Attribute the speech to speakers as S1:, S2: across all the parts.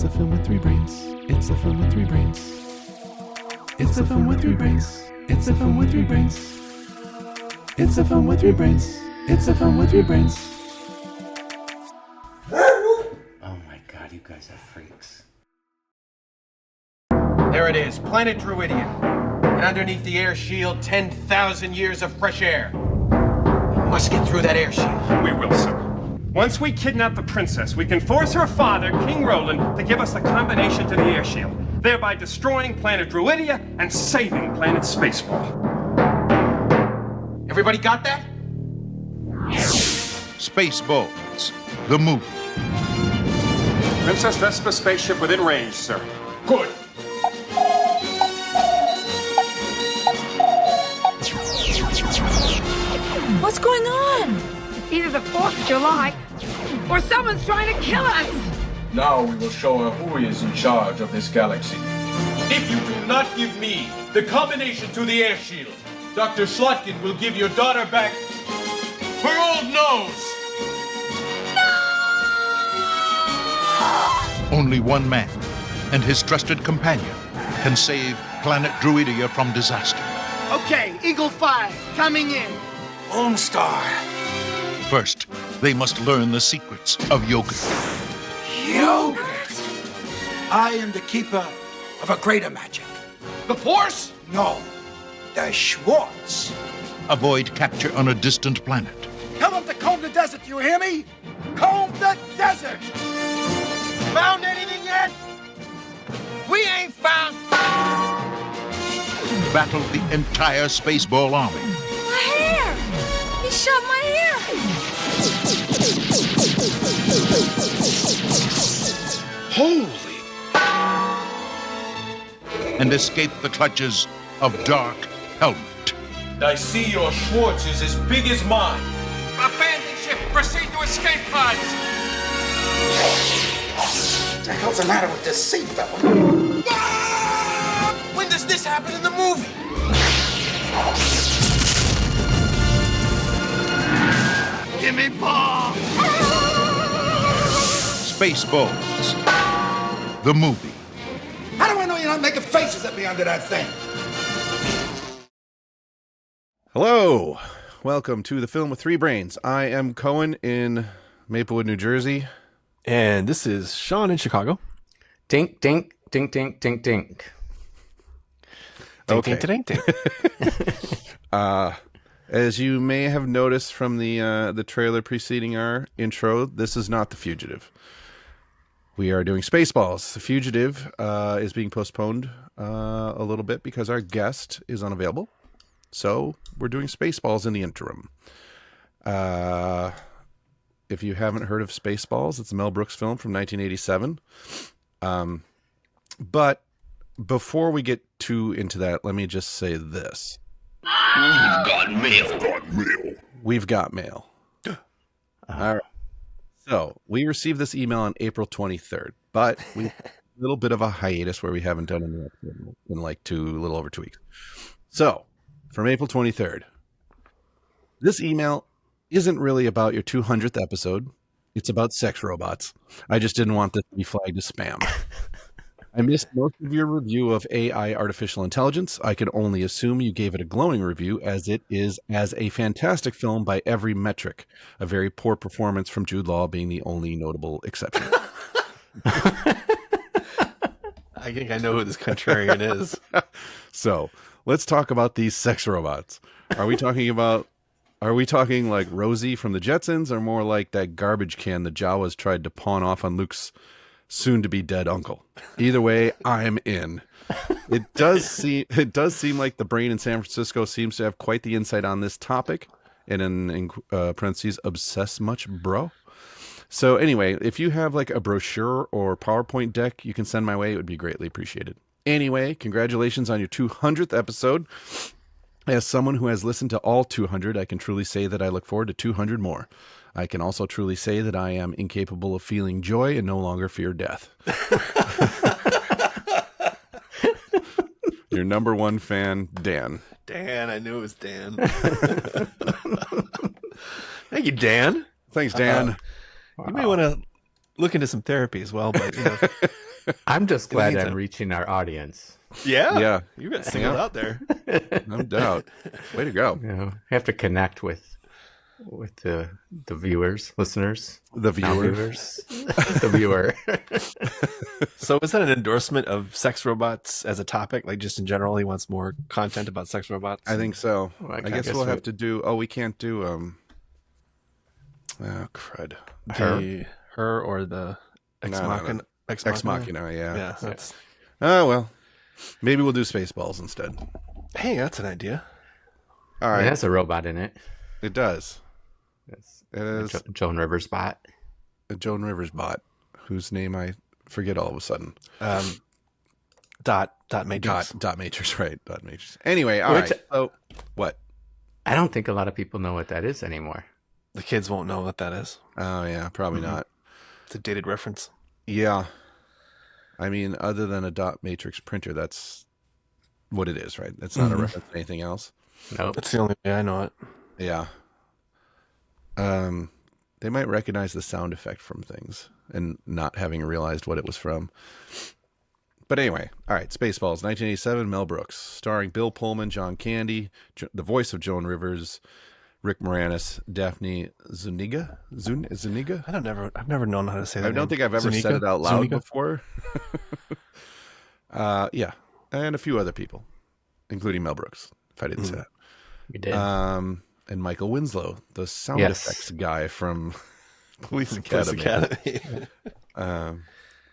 S1: It's a film with three brains. It's a film with three brains. It's a film with three brains. It's a film with three brains. It's a film with three brains. It's a film with three brains.
S2: Oh my god, you guys are freaks.
S3: There it is, planet Druidia. And underneath the air shield, 10,000 years of fresh air. We must get through that air shield.
S4: We will, sir. Once we kidnap the princess, we can force her father, King Roland, to give us the combination to the air shield, thereby destroying planet Druidia and saving planet Spaceball.
S3: Everybody got that?
S5: Spaceballs, the movie.
S4: Princess Vespa spaceship within range, sir.
S3: Good.
S6: What's going on?
S7: It's either the 4th of July or someone's trying to kill us!
S8: Now we will show her who is in charge of this galaxy.
S3: If you do not give me the combination to the air shield, Dr. Slotkin will give your daughter back her old nose.
S5: Only one man and his trusted companion can save planet Druidia from disaster.
S9: Okay, Eagle 5, coming in.
S3: Lone Star.
S5: First, they must learn the secrets of yogurt.
S9: Yogurt? I am the keeper of a greater magic.
S3: The Force?
S9: No, the Schwartz.
S5: Avoid capture on a distant planet.
S9: Tell them to comb the desert, you hear me? Comb the desert!
S3: Found anything yet? We ain't found.
S5: Battle the entire Spaceball army.
S6: My hair! He shoved my hair!
S9: Holy!
S5: And escape the clutches of Dark Helmet.
S3: I see your Schwartz is as big as mine.
S4: Abandon ship! Proceed to escape pods!
S9: What the hell's the matter with this seatbelt?
S3: When does this happen in the movie?
S9: Give me paw!
S5: Spaceballs, the movie.
S9: How do I know you're not making faces at me under that thing?
S1: Hello. Welcome to the Film with Three Brains. I am Cohen in Maplewood, New Jersey.
S10: And this is Sean in Chicago.
S2: Dink, dink, dink, dink, dink, dink.
S1: Okay.
S10: Dink, dink, dink.
S1: As you may have noticed from the trailer preceding our intro, this is not The Fugitive. We are doing Spaceballs. The Fugitive is being postponed a little bit because our guest is unavailable. So we're doing Spaceballs in the interim. If you haven't heard of Spaceballs, it's a Mel Brooks film from 1987. But before we get too into that, let me just say this.
S5: We've got mail.
S1: We've got mail. All right. So we received this email on April 23rd, but we a little bit of a hiatus where we haven't done any episode in like a little over 2 weeks. So from April 23rd, this email isn't really about your 200th episode. It's about sex robots. I just didn't want this to be flagged as spam. I missed most of your review of AI artificial intelligence. I can only assume you gave it a glowing review, as it is as a fantastic film by every metric. A very poor performance from Jude Law being the only notable exception.
S10: I think I know who this contrarian is.
S1: So let's talk about these sex robots. Are we talking like Rosie from the Jetsons, or more like that garbage can the Jawas tried to pawn off on Luke's soon-to-be dead uncle? Either way, I'm in. It does seem like the brain in San Francisco seems to have quite the insight on this topic. And in parentheses, obsess much, bro? So anyway, if you have like a brochure or PowerPoint deck you can send my way, it would be greatly appreciated. Anyway, congratulations on your 200th episode. As someone who has listened to all 200, I can truly say that I look forward to 200 more. I can also truly say that I am incapable of feeling joy and no longer fear death. Your number one fan, Dan.
S10: Dan, I knew it was Dan. Thank you, Dan.
S1: Thanks, Dan.
S10: You may want to look into some therapy as well, but
S2: I'm just glad
S10: meantime.
S2: I'm reaching our audience.
S1: Yeah.
S10: You got singled out there.
S1: No doubt. Way to go.
S2: You know, I have to connect with the viewers, listeners,
S1: The
S2: not
S1: viewer.
S2: viewers, the viewer.
S10: So is that an endorsement of sex robots as a topic? Like just in general, he wants more content about sex robots?
S1: I think so.
S2: Well,
S1: I guess we'll have to do. Oh, we can't do. Oh, crud.
S10: Her or the Ex
S1: No, no, no.
S10: Machina?
S1: Ex Machina, yeah.
S10: Yeah, that's.
S1: Oh, well. Maybe we'll do Spaceballs instead.
S10: Hey, that's an idea.
S1: All
S2: It
S1: right.
S2: has a robot in it.
S1: It does.
S2: It's
S1: It is
S2: Joan Rivers bot.
S1: a Joan Rivers bot, whose name I forget all of a sudden.
S10: Dot matrix.
S1: Dot matrix, right? Dot matrix. Anyway, all right. So, what?
S2: I don't think a lot of people know what that is anymore.
S10: The kids won't know what that is.
S1: Oh, yeah, probably not.
S10: It's a dated reference.
S1: Yeah. I mean, other than a dot matrix printer, that's what it is, right? It's not a reference to anything else.
S2: Nope.
S10: That's the only way I know it.
S1: Yeah. They might recognize the sound effect from things and not having realized what it was from. But anyway, all right, Spaceballs, 1987, Mel Brooks, starring Bill Pullman, John Candy, the voice of Joan Rivers, Rick Moranis, Daphne Zuniga. Zuniga?
S10: I've never known how to say that.
S1: I don't think I've ever said it out loud before. Yeah, and a few other people, including Mel Brooks, if I didn't say that.
S2: You did.
S1: And Michael Winslow, the sound effects guy from Police Academy.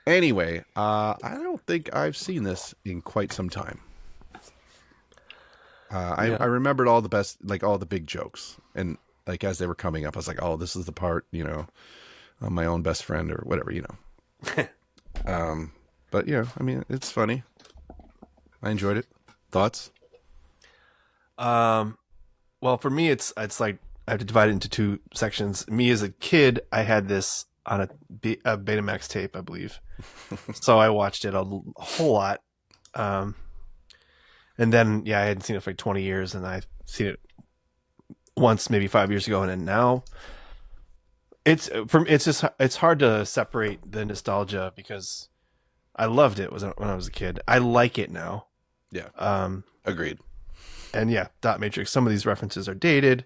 S1: Anyway, I don't think I've seen this in quite some time. I remembered all the best, like all the big jokes, and like as they were coming up, I was like, "Oh, this is the part, my own best friend or whatever, But yeah, I mean, it's funny. I enjoyed it. Thoughts?
S10: Well, for me, it's like I have to divide it into two sections. Me as a kid, I had this on a Betamax tape, I believe. So I watched it a whole lot. And then, I hadn't seen it for like 20 years, and I've seen it once, maybe 5 years ago, and then now it's hard to separate the nostalgia because I loved it when I was a kid. I like it now.
S1: Yeah. Agreed.
S10: And dot matrix. Some of these references are dated,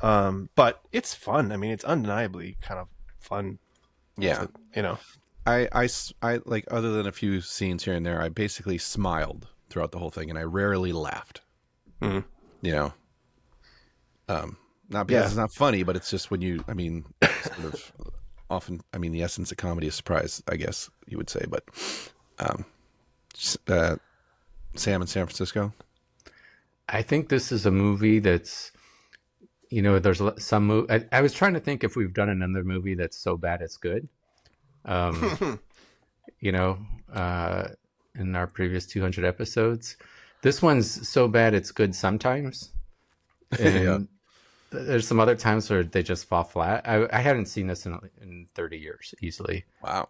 S10: but it's fun. I mean, it's undeniably kind of fun.
S1: Yeah. I like, other than a few scenes here and there, I basically smiled throughout the whole thing, and I rarely laughed.
S10: Mm.
S1: Not because it's not funny, but it's just when sort of often, the essence of comedy is surprise, I guess you would say. But Sam in San Francisco.
S2: I think this is a movie that's, there's some I was trying to think if we've done another movie that's so bad it's good. In our previous 200 episodes, this one's so bad it's good sometimes. And there's some other times where they just fall flat. I hadn't seen this in 30 years easily.
S1: Wow.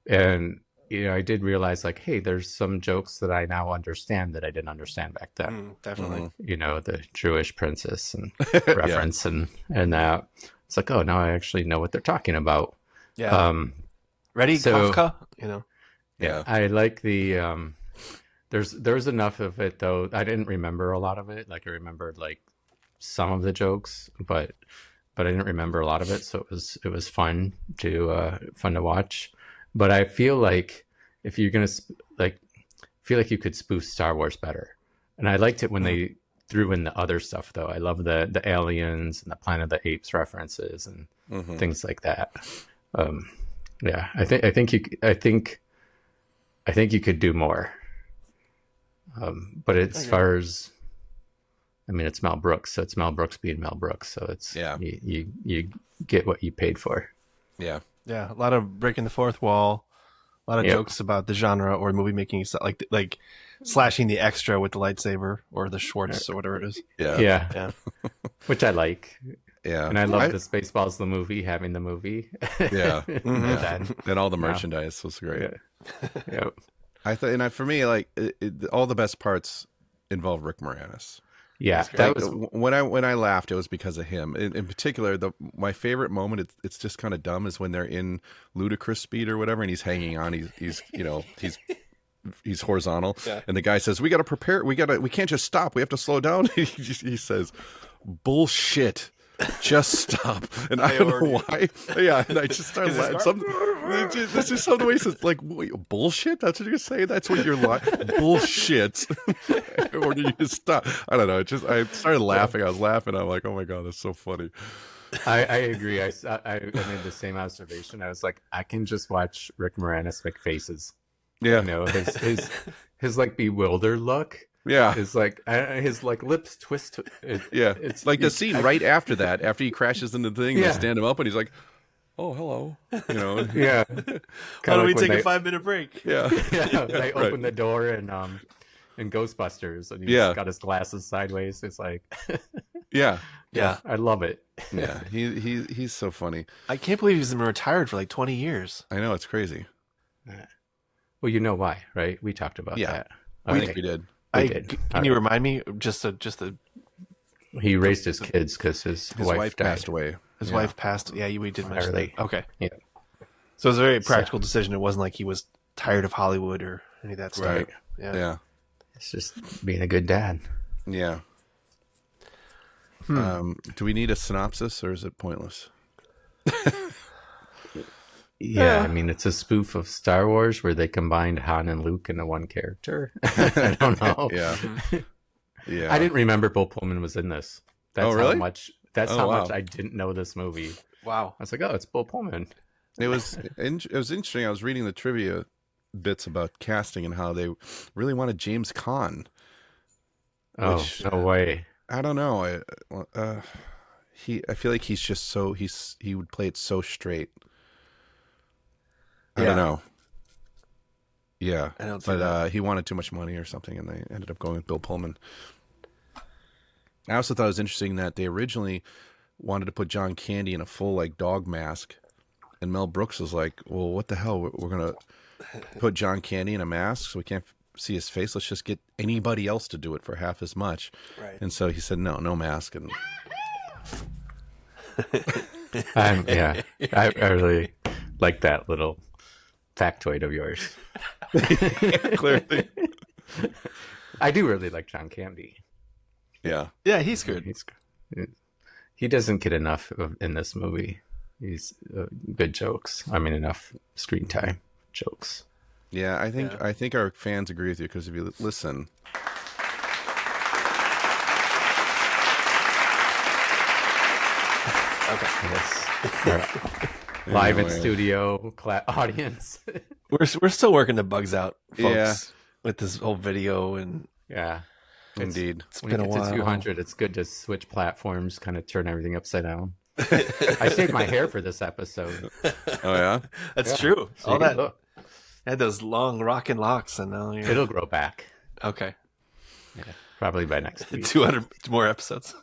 S2: And I did realize, like, hey, there's some jokes that I now understand that I didn't understand back then.
S10: Definitely.
S2: The Jewish princess and reference and that. It's like, oh, now I actually know what they're talking about.
S10: Yeah. Ready,
S2: so,
S10: Kafka?
S1: Yeah.
S2: I like the there's enough of it though. I didn't remember a lot of it. Like I remembered like some of the jokes, but I didn't remember a lot of it. So it was fun to watch. But I feel like if you're gonna feel like you could spoof Star Wars better. And I liked it when they threw in the other stuff though. I love the aliens and the Planet of the Apes references and things like that. I think you could do more. But as far as, it's Mel Brooks, so it's Mel Brooks being Mel Brooks. So it's you get what you paid for.
S1: Yeah.
S10: Yeah, a lot of breaking the fourth wall, a lot of jokes about the genre or movie making, like slashing the extra with the lightsaber or the Schwartz or whatever it is.
S2: Yeah. Which I like.
S1: Yeah,
S2: and I love the Spaceballs, the movie, having the movie.
S1: Yeah, and all the merchandise was great.
S2: Yeah.
S1: For me, like all the best parts involve Rick Moranis.
S2: Yeah,
S1: That was when I laughed. It was because of him. In particular, my favorite moment. It's just kind of dumb. Is when they're in ludicrous speed or whatever, and he's hanging on. He's horizontal, and the guy says, "We got to prepare. We can't just stop. We have to slow down." He says, "Bullshit." Just stop. And I don't know why. Yeah, and I just started laughing. It's just some ways it's like, wait, bullshit? That's what you're saying? That's what you're like? Bullshit. Or do you just stop? I don't know. I started laughing. I was laughing. I'm like, oh my God, that's so funny.
S2: I agree. I made the same observation. I was like, I can just watch Rick Moranis make faces.
S1: Yeah.
S2: You know, his like bewildered look.
S1: Yeah,
S2: it's like his like lips twist.
S1: It's like the scene right after that, after he crashes into the thing, they stand him up, and he's like, "Oh, hello," you know.
S10: Yeah. Why don't we take a 5-minute break?
S1: Yeah,
S2: yeah. They open the door in Ghostbusters, and he's got his glasses sideways. It's like,
S1: yeah,
S2: I love it.
S1: Yeah, he's so funny.
S10: I can't believe he's been retired for like 20 years.
S1: I know, it's crazy.
S2: Well, you know why, right? We talked about that.
S1: We did.
S10: Can you remind me just the
S2: he raised his kids because his wife
S1: passed away.
S10: His wife passed. Yeah, we did mention that. Okay.
S2: Yeah.
S10: So it was a very practical decision. It wasn't like he was tired of Hollywood or any of that stuff.
S1: Right.
S10: Yeah.
S2: It's just being a good dad.
S1: Yeah. Do we need a synopsis or is it pointless?
S2: Yeah, I mean, it's a spoof of Star Wars where they combined Han and Luke into one character. I don't know.
S1: Yeah.
S2: I didn't remember Bill Pullman was in this. That's
S1: really?
S2: How much. That's how much I didn't know this movie.
S10: Wow.
S2: I was like, oh, it's Bill Pullman.
S1: It was interesting. I was reading the trivia bits about casting and how they really wanted James Caan.
S2: Oh, no way.
S1: I don't know. I feel like he's just he would play it so straight. I don't know. Yeah, but he wanted too much money or something, and they ended up going with Bill Pullman. I also thought it was interesting that they originally wanted to put John Candy in a full like dog mask, and Mel Brooks was like, "Well, what the hell? We're gonna put John Candy in a mask so we can't see his face. Let's just get anybody else to do it for half as much."
S10: Right.
S1: And so he said, "No mask." And
S2: I really like that little factoid of yours.
S1: Clearly.
S2: I do really like John Candy.
S1: Yeah,
S10: he's good.
S2: He doesn't get enough in this movie. He's good jokes. I mean, enough screen time jokes.
S1: Yeah, I think our fans agree with you because if you listen.
S2: Okay. Yes. All right. Live in studio audience.
S10: We're still working the bugs out, folks, with this whole video and
S1: indeed.
S10: It's been a while.
S2: To 200, it's good to switch platforms, kind of turn everything upside down. I saved my hair for this episode.
S1: Oh yeah,
S10: that's true.
S2: So
S10: all that had those long rocking locks, and now
S2: it'll grow back.
S10: Okay,
S2: probably by next week.
S10: 200 more episodes.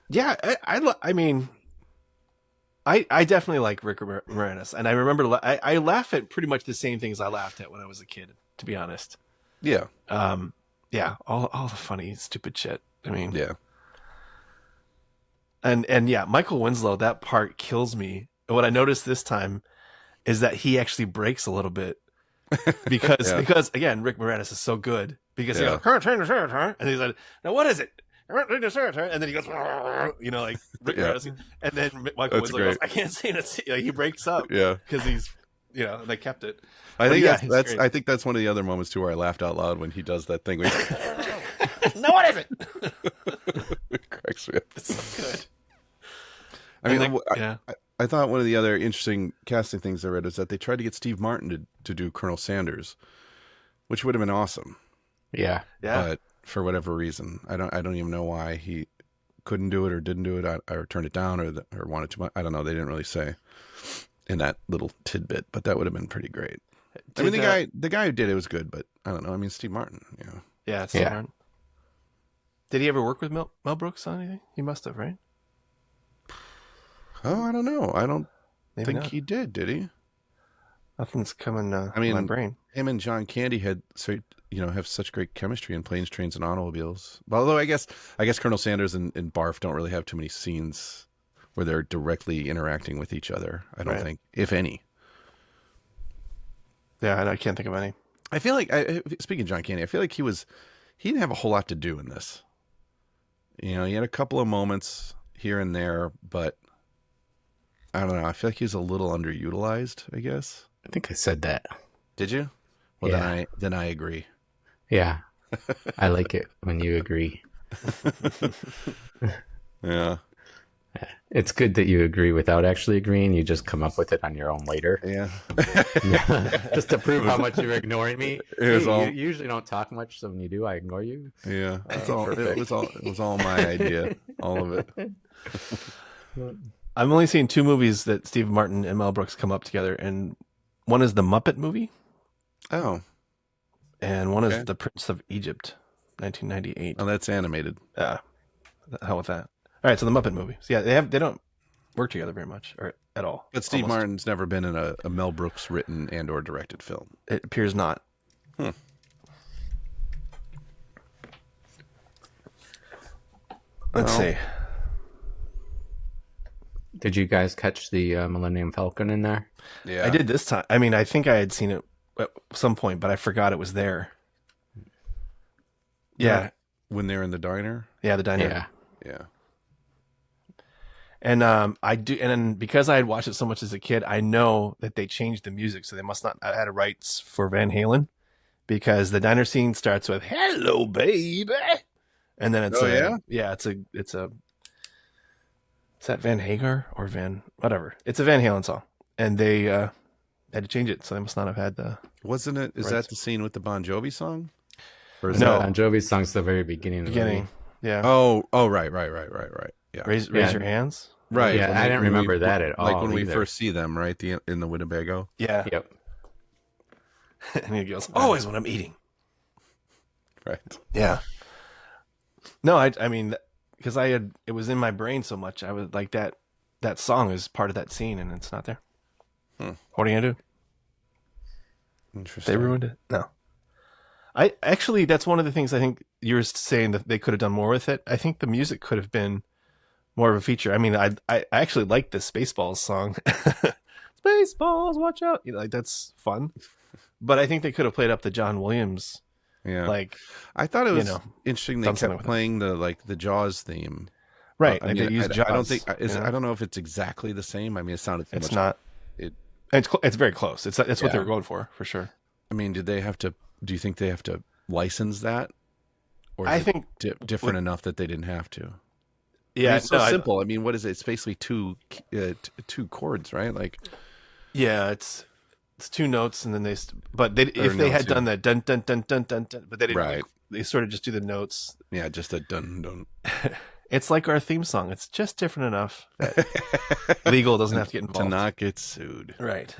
S10: Yeah, I mean, I definitely like Rick Moranis, and I remember I laugh at pretty much the same things I laughed at when I was a kid, to be honest.
S1: Yeah.
S10: All the funny, stupid shit. I mean,
S1: yeah.
S10: And yeah, Michael Winslow, that part kills me. And what I noticed this time is that he actually breaks a little bit because again, Rick Moranis is so good because he goes, and he's like, now what is it? And then he goes, you know, like, and then Michael Winslow goes, I can't say it. He breaks up, because he's, you know, they kept it.
S1: I think I think that's one of the other moments too where I laughed out loud when he does that thing.
S10: No, what is it?
S1: It cracks me up.
S10: It's so good.
S1: I mean, I thought one of the other interesting casting things I read is that they tried to get Steve Martin to do Colonel Sanders, which would have been awesome.
S2: Yeah.
S1: But for whatever reason, I don't even know why he couldn't do it or didn't do it or turned it down or wanted to. I don't know. They didn't really say in that little tidbit, but that would have been pretty great. I mean, the guy who did it was good, but I don't know. I mean, Steve Martin, you know.
S10: Yeah, Steve Martin. Did he ever work with Mel Brooks on anything? He must have, right?
S1: Oh, I don't know. I don't think
S10: not.
S1: he did he?
S10: Nothing's coming
S1: I mean,
S10: to my brain.
S1: him and John Candy had have such great chemistry in Planes, Trains, and Automobiles. Although I guess Colonel Sanders and Barf don't really have too many scenes where they're directly interacting with each other. I don't think, if any.
S10: Yeah, I can't think of any.
S1: I feel like, speaking of John Candy, I feel like he didn't have a whole lot to do in this. He had a couple of moments here and there, but I don't know. I feel like he's a little underutilized, I guess.
S2: I think I said that.
S1: Did you? Well,
S2: Yeah.
S1: then I agree.
S2: Yeah. I like it when you agree.
S1: Yeah.
S2: It's good that you agree without actually agreeing. You just come up with it on your own later.
S1: Yeah.
S2: Just to prove how much you're ignoring me. You usually don't talk much, so when you do, I ignore you.
S1: Yeah. It was all my idea. All of it.
S10: I've only seen 2 movies that Steve Martin and Mel Brooks come up together, and one is the Muppet movie.
S1: Oh.
S10: And one is The Prince of Egypt, 1998.
S1: Oh, that's animated.
S10: Yeah. The hell with that. All right, so the Muppet movie. So yeah, they don't work together very much or at all.
S1: But Steve Martin's never been in a Mel Brooks written and or directed film.
S10: It appears not. Let's see.
S2: Did you guys catch the Millennium Falcon in there?
S1: Yeah.
S10: I did this time. I mean, I think I had seen it at some point, but I forgot it was there. Yeah.
S1: When they're in the diner?
S10: Yeah, the diner.
S2: Yeah.
S1: Yeah.
S10: And I do, and then because I had watched it so much as a kid, I know that they changed the music, so they must not have had rights for Van Halen, because the diner scene starts with "Hello, baby," and then it's it's a is that Van Hagar or Van whatever? It's a Van Halen song, and they had to change it, so they must not have had the.
S1: Wasn't it? Is
S10: rights.
S1: that the scene with the Bon Jovi song? Or is
S10: No.
S1: that-
S2: Bon Jovi's song's the very beginning.
S10: Beginning, yeah.
S1: Oh, right. Yeah.
S10: Raise your hands.
S1: Right.
S2: Yeah, I didn't remember that at all.
S1: Like when we
S2: either.
S1: first see them, right? In the Winnebago.
S10: Yeah.
S2: Yep.
S10: And he goes, "Always when I'm eating."
S1: Right.
S10: Yeah. No, I mean, because it was in my brain so much. I was like that song is part of that scene, and it's not there. What are you gonna do?
S1: Interesting.
S10: They ruined it. No. I actually, that's one of the things I think you're saying that they could have done more with it. I think the music could have been more of a feature. I mean, I actually like the Spaceballs song. Spaceballs, watch out! Like that's fun. But I think they could have played up the John Williams.
S1: Yeah.
S10: Like
S1: I thought it was interesting. They
S10: done something
S1: kept
S10: with
S1: playing the Jaws theme.
S10: Right.
S1: I
S10: Like
S1: mean,
S10: they used
S1: I
S10: Jaws.
S1: don't think
S10: you know?
S1: I don't know if it's exactly the same. I mean, it sounded.
S10: It's
S1: much,
S10: not. It's very close. That's what
S1: Yeah.
S10: they were going for sure.
S1: I mean, did they have to? Do you think they have to license that? Or is
S10: I
S1: it
S10: think
S1: different enough that they didn't have to.
S10: Yeah,
S1: I mean, it's so simple. I mean, what is it? It's basically two chords, right? Like,
S10: yeah, it's 2 notes, and then if they had done that dun dun dun dun dun dun, but they didn't.
S1: Right.
S10: They sort of just do the notes.
S1: Yeah, just a dun dun.
S10: It's like our theme song. It's just different enough that legal doesn't have to get involved
S1: to not get sued.
S10: Right.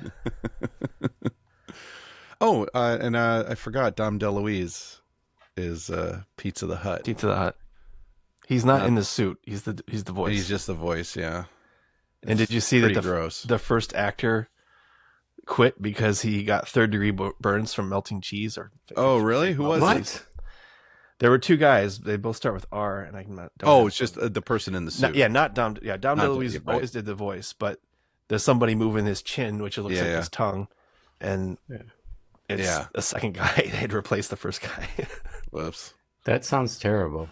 S1: Oh, and I forgot. Dom DeLuise is Pizza the Hutt.
S10: Pizza the Hutt. He's not in the suit. He's the voice.
S1: He's just the voice. Yeah.
S10: And did you see that
S1: gross.
S10: The first actor quit because he got 3rd-degree burns from melting cheese?
S1: Oh, really? Who was
S10: it? There were 2 guys. They both start with R, and I can.
S1: It's just the person in the suit.
S10: Not Dom. Yeah, Dom DeLuise always did the voice, but there's somebody moving his chin, which looks like his tongue, and it's a second guy. They'd replaced the first guy.
S1: Whoops.
S2: That sounds terrible.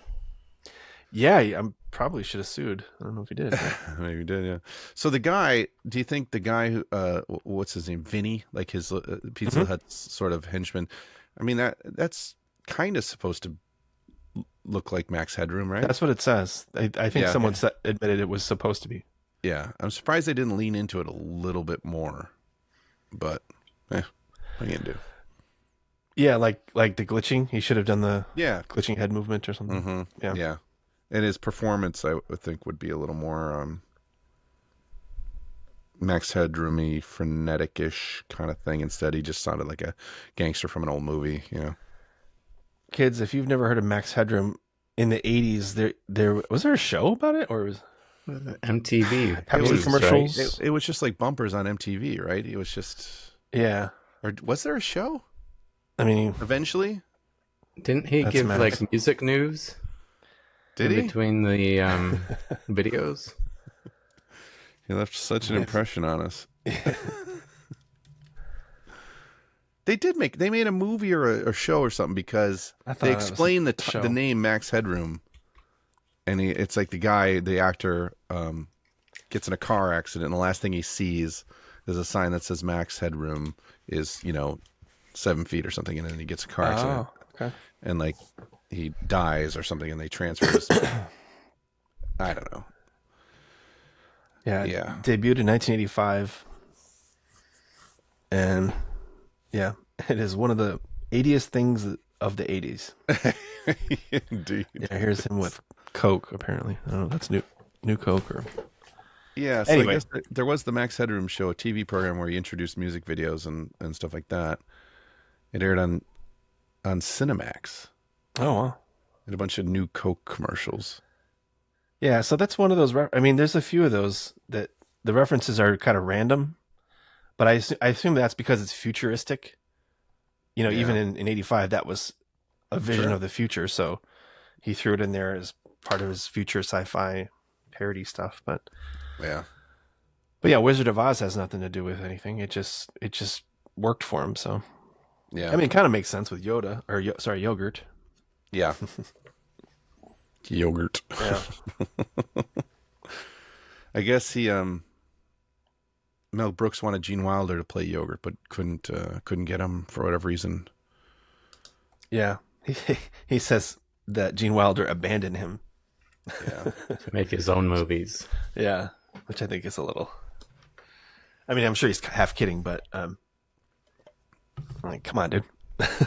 S10: Yeah, I probably should have sued. I don't know if he did.
S1: Maybe he did, yeah. So the guy, do you think the guy who, what's his name, Vinny, like his Pizza Hut's sort of henchman? I mean, that's kind of supposed to look like Max Headroom, right?
S10: That's what it says. I think someone admitted it was supposed to be.
S1: Yeah, I'm surprised they didn't lean into it a little bit more. But, what are you gonna do?
S10: Yeah, like the glitching. He should have done the
S1: glitching
S10: head movement or something.
S1: Mm-hmm. Yeah. And his performance, I would think, would be a little more Max Headroomy, frenetic-ish kind of thing. Instead, he just sounded like a gangster from an old movie, you know.
S10: Kids, if you've never heard of Max Headroom, in the 80s, there was there a show about it, or was
S2: MTV
S10: Pepsi commercials?
S1: Right? It was just like bumpers on MTV, right? It was just
S10: Yeah.
S1: Or was there a show?
S10: I mean,
S1: eventually,
S2: didn't he give
S10: Max.
S2: like music news?
S1: Did he?
S2: Between the videos?
S1: He left such an impression on us. They made a movie or a show or something because they explained the name Max Headroom, and it's like the actor gets in a car accident, and the last thing he sees is a sign that says Max Headroom is 7 feet or something, and then he gets a car accident,
S10: okay,
S1: and like he dies or something, and they transfer his. I don't know.
S10: Yeah. Debuted in 1985, and yeah, it is one of the 80th things of the 80s.
S1: Indeed.
S10: Yeah, here's him with Coke. Apparently, I don't know. That's new Coke or.
S1: Yeah. So
S10: anyway,
S1: I guess there was the Max Headroom show, a TV program where he introduced music videos and stuff like that. It aired on Cinemax.
S10: Oh wow!
S1: And a bunch of new Coke commercials.
S10: Yeah, so that's one of those. I mean, there's a few of those that the references are kind of random, but I assume that's because it's futuristic. Even in 85, that was a vision of the future, so he threw it in there as part of his future sci-fi parody stuff. But yeah, Wizard of Oz has nothing to do with anything. It just worked for him. So yeah, I mean, it kind of makes sense with Yoda or yogurt.
S1: Yeah. Yogurt.
S10: Yeah.
S1: I guess Mel Brooks wanted Gene Wilder to play Yogurt, but couldn't get him for whatever reason.
S10: Yeah. He says that Gene Wilder abandoned him.
S2: Yeah. To make his own movies.
S10: Yeah. Which I think is a little. I mean, I'm sure he's half kidding, but like, come on, dude.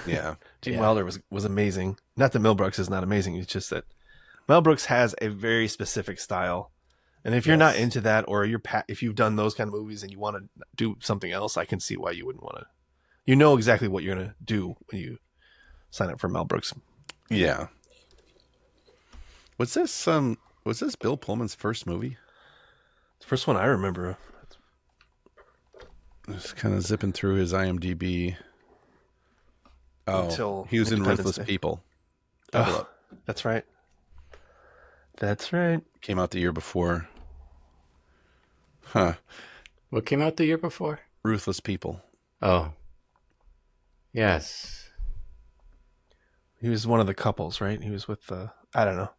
S1: Yeah.
S10: Gene Wilder was amazing. Not that Mel Brooks is not amazing. It's just that Mel Brooks has a very specific style, and if you're not into that, or if you've done those kind of movies and you want to do something else, I can see why you wouldn't want to. You know exactly what you're gonna do when you sign up for Mel Brooks.
S1: Yeah. Was this Bill Pullman's first movie?
S10: The first one I remember.
S1: Just kind of zipping through his IMDb.
S10: Until
S1: he was in Ruthless People.
S10: That's right. That's right.
S1: Came out the year before. Huh.
S2: What came out the year before?
S1: Ruthless People.
S2: Oh. Yes.
S10: He was one of the couples, right? He was with I don't know.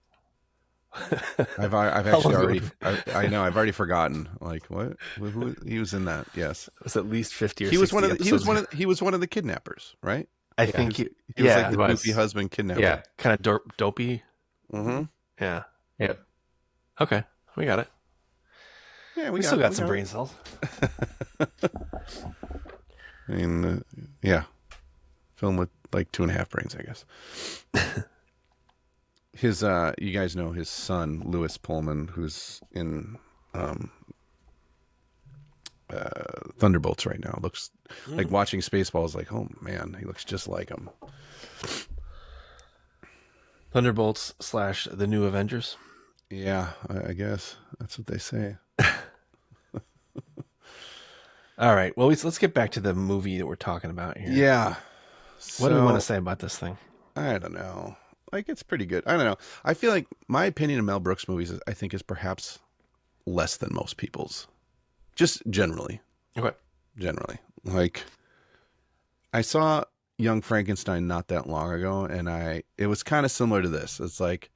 S1: I've actually I've already forgotten. Like what? Who he was in that? Yes.
S10: It was at least 50 or
S1: he
S10: 60
S1: was one of the,
S10: episodes.
S1: he was one of the kidnappers, right?
S10: I think he
S1: was like the goofy husband kidnapper.
S10: Yeah, kind of dopey.
S1: Mm-hmm.
S10: Yeah.
S2: Yep.
S10: Okay, we got it.
S1: Yeah,
S10: we still got some brain cells.
S1: I mean, yeah, film with like 2.5 brains, I guess. His, you guys know his son, Lewis Pullman, who's in Thunderbolts right now. Looks like watching Spaceballs. Like, oh man, he looks just like him.
S10: Thunderbolts / the New Avengers.
S1: Yeah, I guess that's what they say.
S10: All right. Well, let's get back to the movie that we're talking about here.
S1: Yeah.
S10: What do we want to say about this thing?
S1: I don't know. Like, it's pretty good. I don't know. I feel like my opinion of Mel Brooks movies, I think, is perhaps less than most people's. Just generally.
S10: Okay.
S1: Generally. Like, I saw Young Frankenstein not that long ago, and it was kind of similar to this. It's like,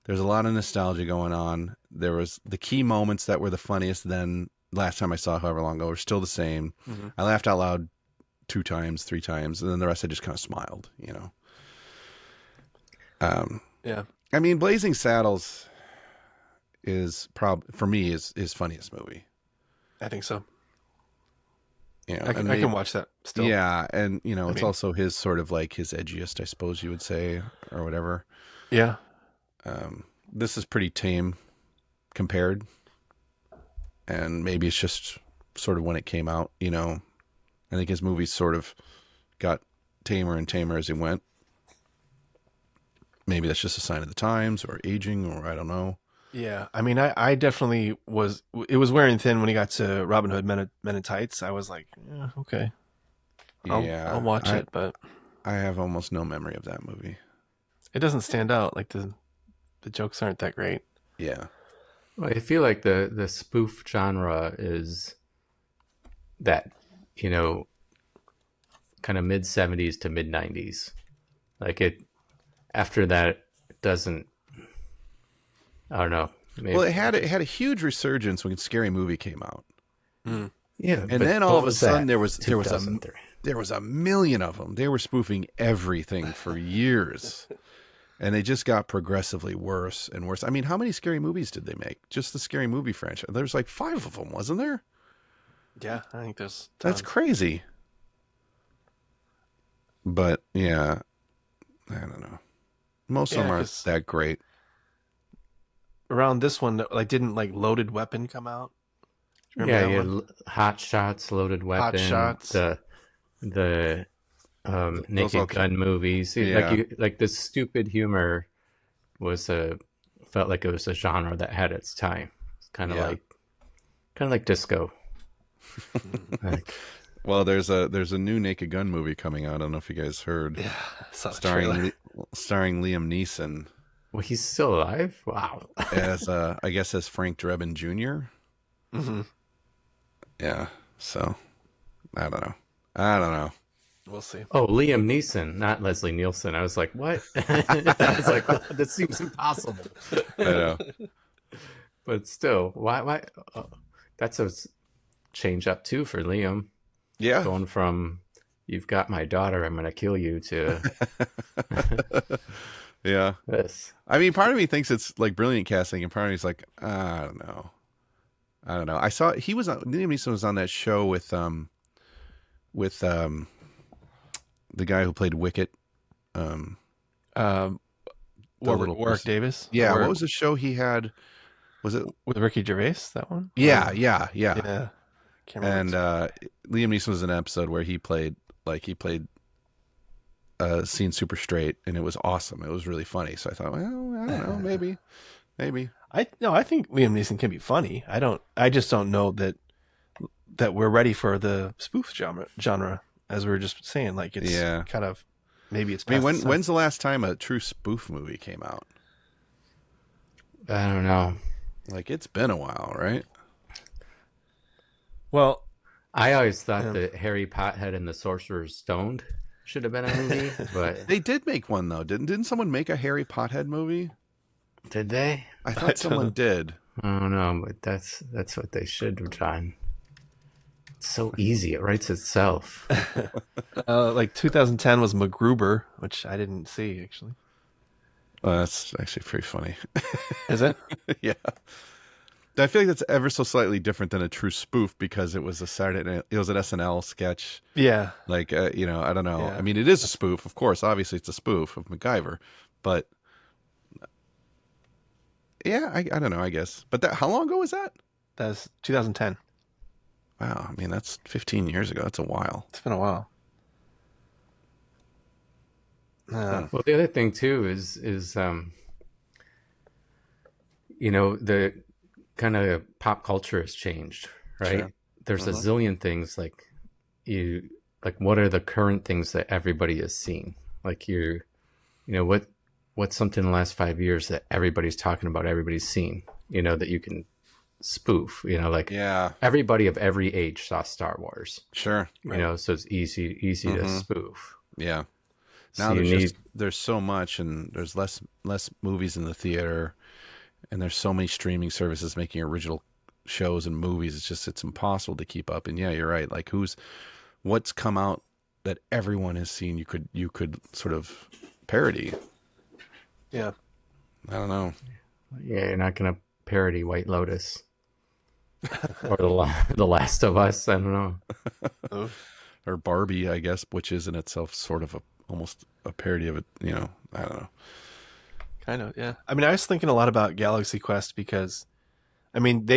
S1: there's a lot of nostalgia going on. There was the key moments that were the funniest then last time I saw it, however long ago, were still the same. Mm-hmm. I laughed out loud 2 times, 3 times, and then the rest I just kind of smiled, you know.
S10: Yeah.
S1: I mean, Blazing Saddles is for me is his funniest movie.
S10: I think so.
S1: Yeah,
S10: I can watch that still.
S1: Yeah, and you know, it's also his sort of like his edgiest, I suppose you would say, or whatever.
S10: Yeah.
S1: This is pretty tame compared, and maybe it's just sort of when it came out, you know. I think his movies sort of got tamer and tamer as he went. Maybe that's just a sign of the times or aging, or I don't know.
S10: Yeah, I mean, I definitely was. It was wearing thin when he got to Robin Hood Men in Tights. I was like, yeah, okay. I'll watch it, but
S1: I have almost no memory of that movie.
S10: it doesn't stand out. Like the jokes aren't that great.
S1: Yeah.
S2: Well, I feel like the spoof genre is that, you know, kind of mid 70s to mid 90s. Like it, after that, it doesn't, I don't know. Maybe.
S1: Well, it had a huge resurgence when Scary Movie came out.
S2: Yeah.
S1: And then all of a sudden there was a million of them. They were spoofing everything for years. And they just got progressively worse and worse. I mean, how many Scary Movies did they make? Just the Scary Movie franchise. There's like 5 of them, wasn't there?
S10: Yeah, I think there's
S1: That's crazy. But yeah, I don't know. Most of them aren't that great.
S10: Around this one, like, didn't like Loaded Weapon come out?
S2: Yeah, yeah. Hot Shots, Loaded Weapon,
S10: Shots.
S2: the Naked Gun movies.
S1: Yeah.
S2: Like the stupid humor felt like it was a genre that had its time. It's kind of like disco.
S1: Well, there's a new Naked Gun movie coming out. I don't know if you guys heard.
S10: Yeah,
S1: starring Liam Neeson.
S2: Well, he's still alive. Wow.
S1: As I guess as Frank Drebin Jr.
S10: Mm-hmm.
S1: Yeah. So I don't know.
S10: We'll see.
S2: Oh, Liam Neeson, not Leslie Nielsen. I was like, what? I was like, oh, this seems impossible.
S1: I know.
S2: But still, why? That's a change up too for Liam.
S1: Yeah.
S2: Going from "You've got my daughter, I'm gonna kill you" to
S1: yeah.
S2: this.
S1: I mean, part of me thinks it's like brilliant casting, and part of me is like, I don't know. I saw Liam Neeson was on that show with the guy who played Wicket.
S10: Warwick Davis.
S1: Yeah. What was the show he had? Was it
S10: with Ricky Gervais? That one?
S1: Yeah.
S10: And
S1: Liam Neeson was in an episode where he played Scene Super Straight, and it was awesome. It was really funny. So I thought, well, I don't know, maybe.
S10: I think Liam Neeson can be funny. I just don't know that we're ready for the spoof genre, as we were just saying. Like, it's kind of, maybe it's.
S1: I mean, when's the last time a true spoof movie came out?
S2: I don't know.
S1: Like, it's been a while, right?
S10: Well,
S2: I always thought that Harry Pothead and the Sorcerer's Stoned should have been a movie, but
S1: they did make one though. Didn't someone make a Harry Pothead movie?
S2: Did they?
S1: I thought someone did.
S2: I don't know, but that's what they should have done. It's so easy; it writes itself.
S10: Like 2010 was MacGruber, which I didn't see actually.
S1: That's actually pretty funny.
S10: Is it?
S1: Yeah. I feel like that's ever so slightly different than a true spoof because it was an SNL sketch.
S10: Yeah.
S1: Like, I don't know.
S10: Yeah.
S1: I mean, it is a spoof, of course. Obviously, it's a spoof of MacGyver, but yeah, I don't know, I guess. But how long ago was that?
S10: That was 2010.
S1: Wow. I mean, that's 15 years ago. That's a while.
S10: It's been a while.
S2: Well, the other thing too is the kind of pop culture has chinged, right?
S1: Sure.
S2: There's a zillion things like what are the current things that everybody has seen? Like what's something in the last 5 years that everybody's talking about, everybody's seen, that you can spoof, everybody of every age saw Star Wars.
S1: Sure.
S2: So it's easy to spoof.
S1: Yeah. Now
S2: So
S1: there's so much, and there's less movies in the theater, and there's so many streaming services making original shows and movies. It's impossible to keep up. And yeah, you're right. Like what's come out that everyone has seen you could sort of parody.
S10: Yeah.
S1: I don't know.
S2: Yeah, you're not gonna parody White Lotus or the Last of Us. I don't know.
S1: Or Barbie, I guess, which is in itself sort of almost a parody of it. I don't know.
S10: Kind of, yeah. I mean, I was thinking a lot about Galaxy Quest because, I mean,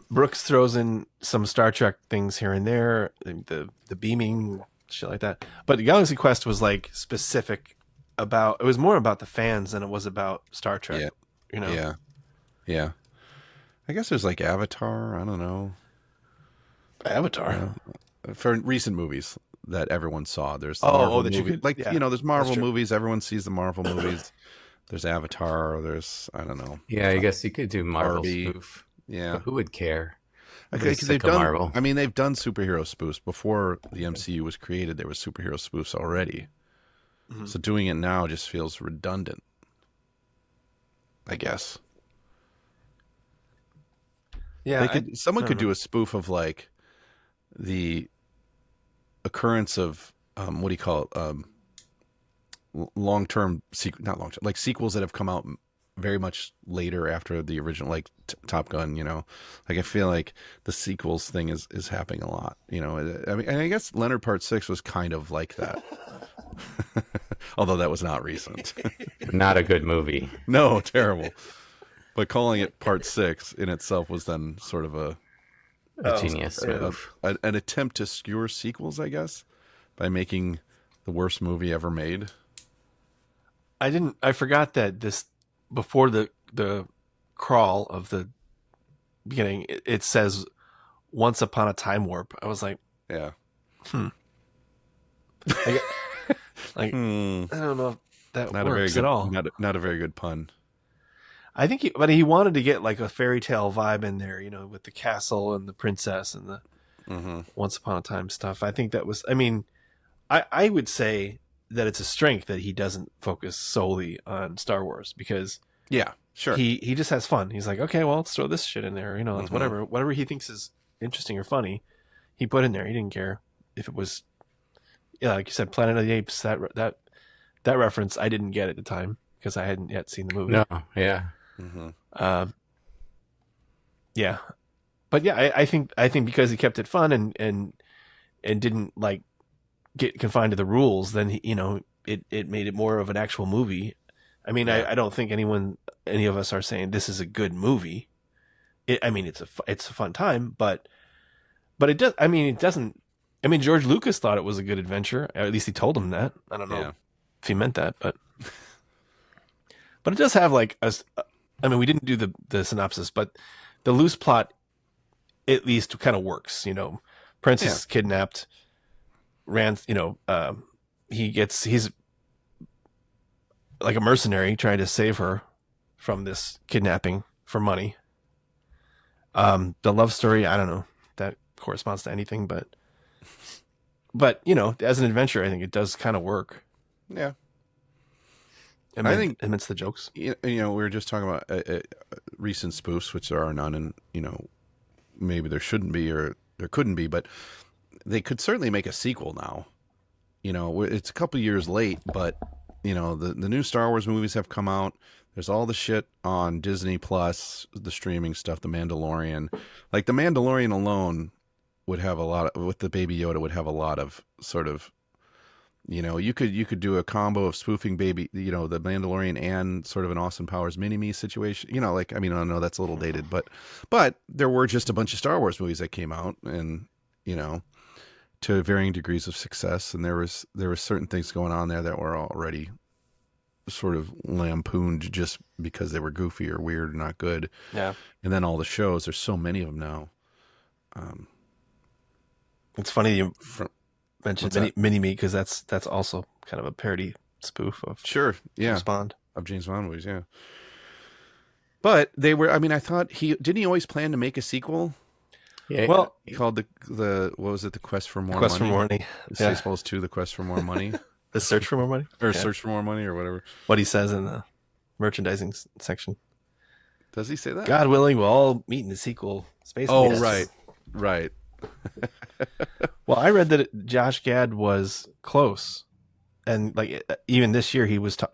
S10: Brooks throws in some Star Trek things here and there, the beaming shit like that. But Galaxy Quest was like specific it was more about the fans than it was about Star Trek.
S1: Yeah. Yeah. I guess there's like Avatar. I don't know.
S10: Avatar
S1: for recent movies. that everyone saw. There's the
S10: Oh,
S1: Marvel
S10: that you
S1: movie.
S10: could-
S1: like
S10: yeah,
S1: you know, there's
S10: that's
S1: Marvel
S10: true.
S1: movies. Everyone sees the Marvel movies. There's Avatar. There's I don't know.
S2: Yeah, I guess you could do Marvel
S1: Barbie.
S2: spoof.
S1: Yeah,
S2: But who would care?
S1: okay,
S2: Everybody's
S1: because they've
S2: sick of
S1: done.
S2: Marvel.
S1: I mean, they've done superhero spoofs before the MCU was created. There was superhero spoofs already.
S10: Mhm.
S1: So doing it now just feels redundant. I guess.
S10: Yeah,
S1: Someone
S10: I
S1: could
S10: don't
S1: do a spoof of like the occurrence of what do you call it? Long-term not long-term, like sequels that have come out very much later after the original, like Top Gun. You know, like I feel like the sequels thing is happening a lot. You know, I mean, and I guess Leonard Part 6 was kind of like that. Although that was not recent.
S2: Not a good movie.
S1: No, terrible. But calling it Part 6 in itself was then sort of a
S2: Genius move.
S1: an attempt to skewer sequels, I guess, by making the worst movie ever made.
S10: I forgot that this before the crawl of the beginning, it says "Once Upon a Time Warp." I was like,
S1: Yeah.
S10: I don't know if that
S1: Not a very
S10: works
S1: good,
S10: at all.
S1: not a very good pun.
S10: I think, but he wanted to get like a fairy tale vibe in there, you know, with the castle and the princess and the Once Upon a Time stuff. I think that was. I mean, I would say that it's a strength that he doesn't focus solely on Star Wars because
S1: Yeah, sure.
S10: he just has fun. He's like, okay, well, let's throw this shit in there, you know, it's whatever he thinks is interesting or funny, he put in there. He didn't care if it was, yeah, like you said, Planet of the Apes. That reference I didn't get at the time because I hadn't yet seen the movie.
S2: No, yeah.
S10: Yeah, but yeah, I think because he kept it fun and didn't like get confined to the rules, then it made it more of an actual movie. I mean, I don't think any of us are saying this is a good movie. It's a fun time, but it does. I mean, it doesn't. I mean, George Lucas thought it was a good adventure. Or at least he told him that. I don't know if he meant that, but it does have like I mean, we didn't do the synopsis, but the loose plot at least kind of works. You know, princess is kidnapped. He's like a mercenary trying to save her from this kidnapping for money. The love story, I don't know if that corresponds to anything, but you know, as an adventure, I think it does kind of work.
S1: Yeah.
S10: I think amidst the jokes,
S1: you know, we were just talking about recent spoofs, which there are none, and you know, maybe there shouldn't be or there couldn't be, but they could certainly make a sequel now. You know, it's a couple years late, but you know, the new Star Wars movies have come out. There's all the shit on Disney Plus, the streaming stuff, The Mandalorian. Like The Mandalorian alone would have a lot of, with the Baby Yoda, would have a lot of sort of, you know, you could do a combo of spoofing The Mandalorian and sort of an Austin Powers mini-me situation. You know, like, I mean, I know that's a little dated, but there were just a bunch of Star Wars movies that came out and, you know, to varying degrees of success. And there was certain things going on there that were already sort of lampooned just because they were goofy or weird or not good.
S10: Yeah.
S1: And then all the shows, there's so many of them now.
S10: It's funny you mentioned Mini-Me because that's also kind of a parody spoof of James Bond.
S1: Of James Bond movies, yeah. But they were, I mean, I thought didn't he always plan to make a sequel?
S2: Yeah.
S1: Well, he called the what was it, The Quest for More Money?
S10: Quest for More Money.
S1: Spaceballs 2, The Quest for More Money.
S10: The Search for More Money?
S1: Or Search for More Money or whatever.
S10: What he says in the merchandising section.
S1: Does he say that?
S10: God willing, we'll all meet in the sequel. Spaceballs.
S1: Oh, right.
S10: Well, I read that Josh Gad was close. And like even this year,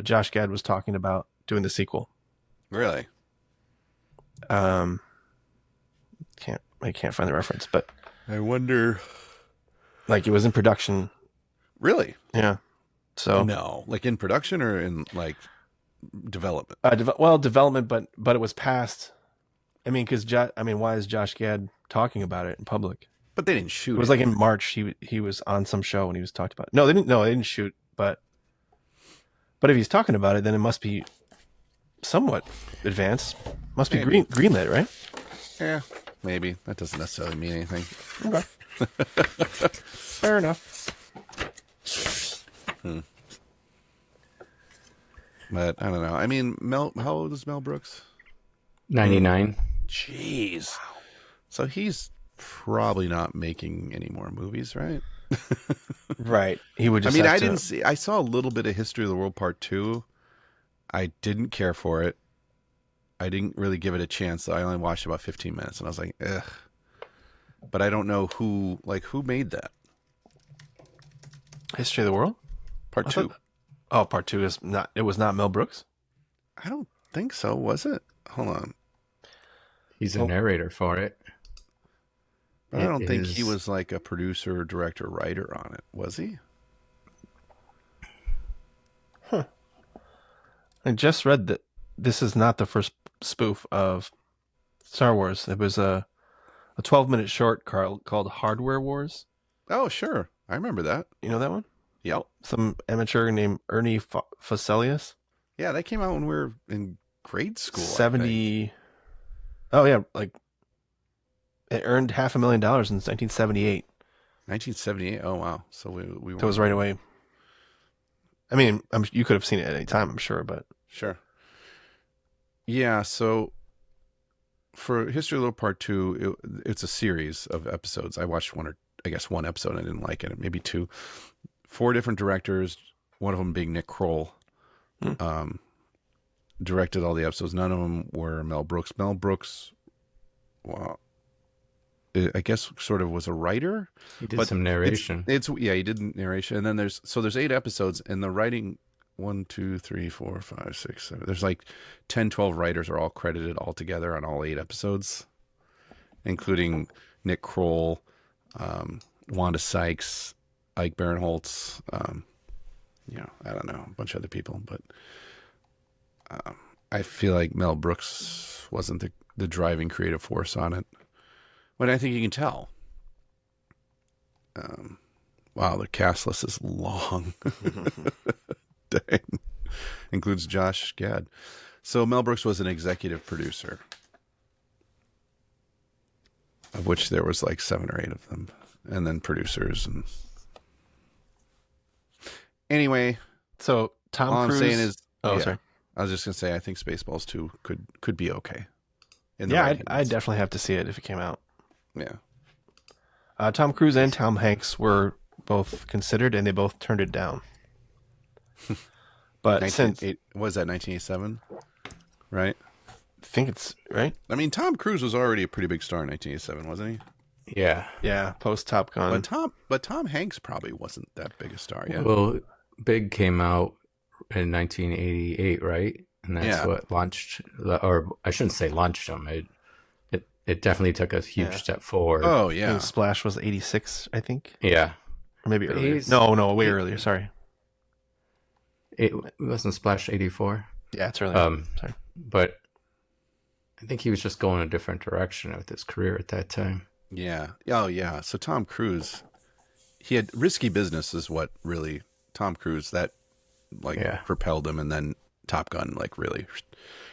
S10: Josh Gad was talking about doing the sequel.
S1: Really?
S10: I can't find the reference, but
S1: I wonder.
S10: Like it was in production.
S1: Really?
S10: Yeah. So
S1: no, like in production or in like development?
S10: Development, but it was past. I mean, because why is Josh Gad talking about it in public?
S1: But they didn't shoot.
S10: It was like in March. He was on some show and he was talked about. No, they didn't shoot. But if he's talking about it, then it must be somewhat advanced. Must be greenlit, right?
S1: Yeah, maybe. That doesn't necessarily mean anything.
S10: Okay. Fair enough.
S1: But I don't know. I mean, how old is Mel Brooks?
S2: 99.
S1: Jeez. So he's probably not making any more movies, right?
S10: Right. He would just
S1: I saw a little bit of History of the World Part 2. I didn't care for it. I didn't really give it a chance. I only watched about 15 minutes and I was like, ugh. But I don't know who made that.
S10: History of the World?
S1: Part 2.
S10: Part 2 is not. It was not Mel Brooks?
S1: I don't think so, was it? Hold on.
S2: He's a narrator for it.
S1: But I don't think he was like a producer, director, writer on it, was he?
S10: Huh. I just read that this is not the first spoof of Star Wars. It was a 12-minute short called Hardware Wars.
S1: Oh, sure. I remember that.
S10: You know that one?
S1: Yep.
S10: Some amateur named Ernie Fuselius.
S1: Yeah, that came out when we were in grade school.
S10: 70. Oh, yeah. Like, it earned $500,000 in 1978.
S1: 1978? Oh, wow. So we
S10: That was right away. I mean, you could have seen it at any time, I'm sure, but.
S1: Sure. Yeah, so for History of the World Part 2, it's a series of episodes. I watched one episode. I didn't like it. Maybe 2. 4 different directors, one of them being Nick Kroll, directed all the episodes. None of them were Mel Brooks. Mel Brooks, well, I guess sort of was a writer.
S2: He did some narration.
S1: He did narration. And then there's 8 episodes, and the writing 1, 2, 3, 4, 5, 6, 7. There's like 10, 12 writers are all credited all together on all 8 episodes, including Nick Kroll, Wanda Sykes, Ike Barinholtz, I don't know, a bunch of other people, but I feel like Mel Brooks wasn't the driving creative force on it. But I think you can tell. Wow, the cast list is long. Dang. Includes Josh Gad. So Mel Brooks was an executive producer, of which there was like 7 or 8 of them, and then producers. And anyway,
S10: so Tom
S1: all
S10: Cruise.
S1: I'm saying is,
S10: sorry.
S1: I was just gonna say I think Spaceballs 2 could be okay.
S10: I'd definitely have to see it if it came out.
S1: Yeah.
S10: Tom Cruise and Tom Hanks were both considered, and they both turned it down. But was that
S1: 1987? Right?
S10: I think it's right.
S1: I mean, Tom Cruise was already a pretty big star in 1987, wasn't he?
S2: Yeah.
S10: Post Top Gun.
S1: But Tom Hanks probably wasn't that big a star yet.
S2: Well, Big came out in 1988, right? And that's what launched, or I shouldn't say launched him. It definitely took a huge step forward.
S1: Oh yeah.
S10: Splash was 86, I think.
S2: Yeah.
S10: Or maybe earlier. No, way earlier. Sorry.
S2: It wasn't Splash 84.
S10: Yeah, it's earlier. Sorry.
S2: But I think he was just going a different direction with his career at that time.
S1: Yeah. Oh yeah. So Tom Cruise, he had Risky Business is what really Tom Cruise that propelled him, and then Top Gun really.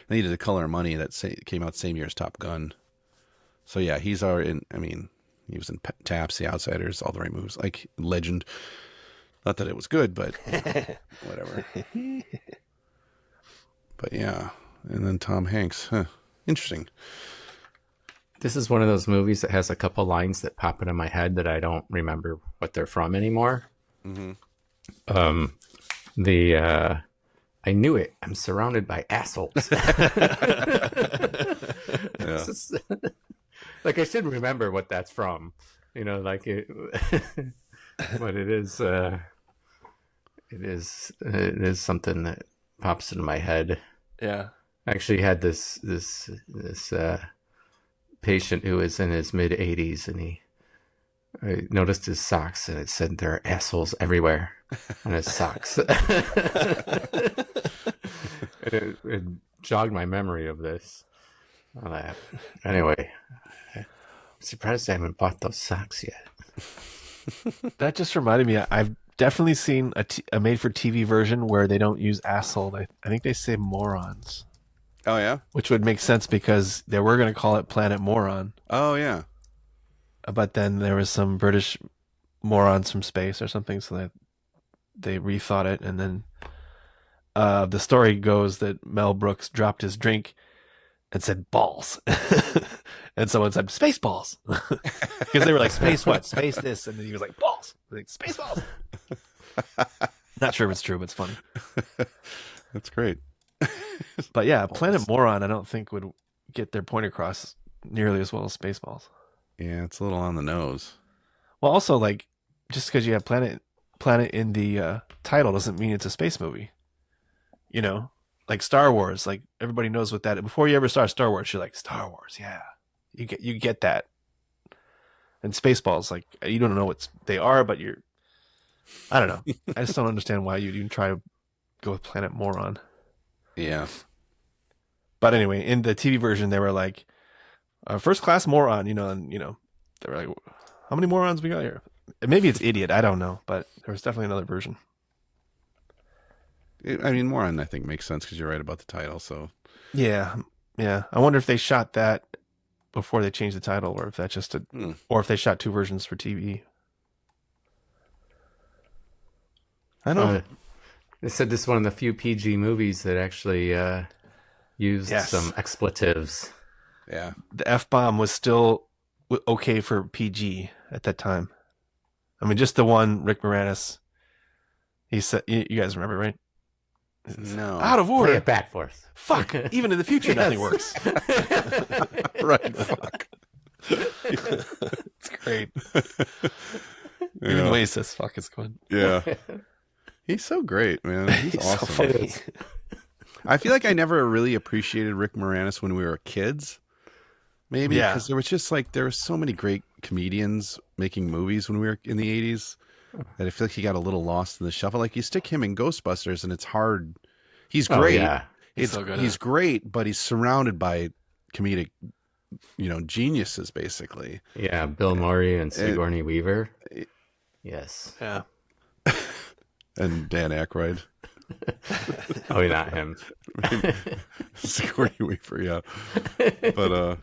S1: And he did The Color of Money that came out the same year as Top Gun. So yeah, he's already in. I mean, he was in Taps, The Outsiders, All the Right Moves, like legend. Not that it was good, but whatever. But yeah, and then Tom Hanks. Interesting.
S2: This is one of those movies that has a couple lines that pop into my head that I don't remember what they're from anymore.
S1: Mm-hmm.
S2: I knew it. I'm surrounded by assholes. Like I should remember what that's from, but it is something that pops into my head.
S10: Yeah.
S2: I actually had this patient who was in his mid 80s, and I noticed his socks, and it said there are assholes everywhere on his socks. It jogged my memory of this. Anyway, I'm surprised I haven't bought those socks yet.
S10: That just reminded me, I've definitely seen a made-for-TV version where they don't use asshole. I think they say morons.
S1: Oh, yeah?
S10: Which would make sense because they were going to call it Planet Moron.
S1: Oh, yeah.
S10: But then there was some British morons from space or something, so they rethought it, and then the story goes that Mel Brooks dropped his drink and said balls, and someone said Spaceballs because they were like space what, space this, and then he was like balls, like Spaceballs. Not sure if it's true, but it's funny.
S1: That's great.
S10: But yeah, Planet Moron, I don't think would get their point across nearly as well as Spaceballs.
S1: Yeah, it's a little on the nose.
S10: Well, also, like, just because you have planet in the title doesn't mean it's a space movie. You know, like Star Wars, like everybody knows what that. Before you ever start Star Wars, you're like Star Wars, yeah, you get that. And Spaceballs, like you don't know what they are, but I don't know. I just don't understand why you'd even try to go with Planet Moron.
S1: Yeah.
S10: But anyway, in the TV version, they were like, first class moron, you know, and, you know, they were like, how many morons we got here? Maybe it's idiot. I don't know. But there was definitely another version.
S1: I mean, moron, I think, makes sense because you're right about the title. So
S10: yeah. I wonder if they shot that before they changed the title, or if that's just or if they shot two versions for TV. I don't know.
S2: They said this is one of the few PG movies that actually used some expletives.
S1: Yeah.
S10: The F-bomb was still okay for PG at that time. I mean, just the one, Rick Moranis. He said, you guys remember, right?
S1: No.
S10: Out of order.
S2: Play it back for us.
S10: Fuck. Even in the future, nothing works.
S1: Right. Fuck.
S10: It's great. Even the way he says fuck is good.
S1: Yeah. He's so great, man. He's awesome.
S10: So funny.
S1: I feel like I never really appreciated Rick Moranis when we were kids. Maybe because there was just like there were so many great comedians making movies when we were in the 80s that I feel like he got a little lost in the shuffle. Like you stick him in Ghostbusters and it's hard. He's great.
S2: Oh, yeah.
S1: He's so good. He's great, but he's surrounded by comedic, you know, geniuses basically.
S2: Yeah, Bill Murray and Sigourney Weaver. Yes.
S10: Yeah.
S1: And Dan Aykroyd.
S2: Oh, not him.
S1: Sigourney Weaver, yeah. But